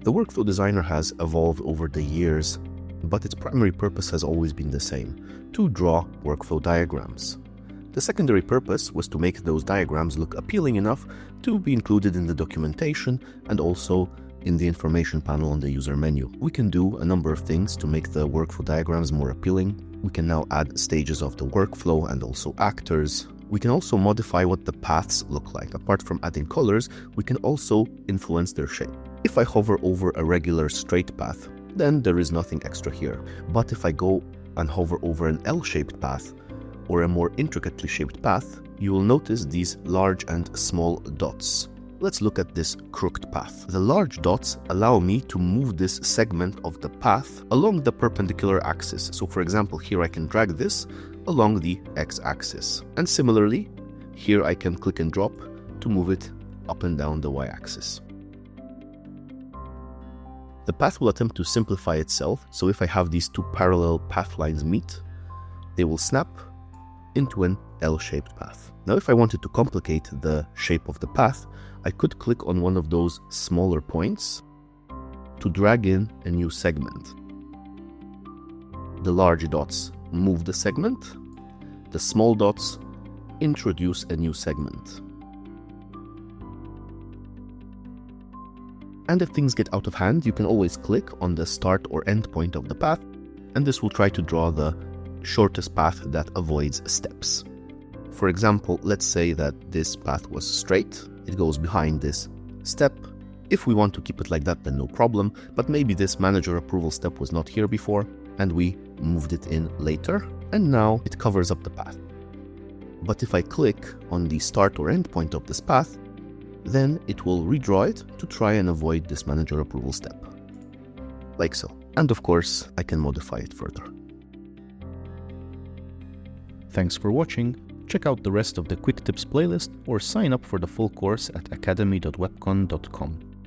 The Workflow Designer has evolved over the years, but its primary purpose has always been the same: to draw workflow diagrams. The secondary purpose was to make those diagrams look appealing enough to be included in the documentation and also in the information panel on the user menu. We can do a number of things to make the workflow diagrams more appealing. We can now add stages of the workflow and also actors. We can also modify what the paths look like. Apart from adding colors, we can also influence their shape. If I hover over a regular straight path, then there is nothing extra here. But if I go and hover over an L-shaped path or a more intricately shaped path, you will notice these large and small dots. Let's look at this crooked path. The large dots allow me to move this segment of the path along the perpendicular axis. So for example, here I can drag this along the x-axis. And similarly, here I can click and drop to move it up and down the y-axis. The path will attempt to simplify itself, so if I have these two parallel path lines meet, they will snap into an L-shaped path. Now if I wanted to complicate the shape of the path, I could click on one of those smaller points to drag in a new segment. The large dots move the segment, the small dots introduce a new segment. And if things get out of hand, you can always click on the start or end point of the path, and this will try to draw the shortest path that avoids steps. For example, let's say that this path was straight, it goes behind this step. If we want to keep it like that, then no problem, but maybe this manager approval step was not here before, and we moved it in later, and now it covers up the path. But if I click on the start or end point of this path, then it will redraw it to try and avoid this manager approval step. Like so. And of course, I can modify it further. Thanks for watching. Check out the rest of the Quick Tips playlist or sign up for the full course at academy.webcon.com.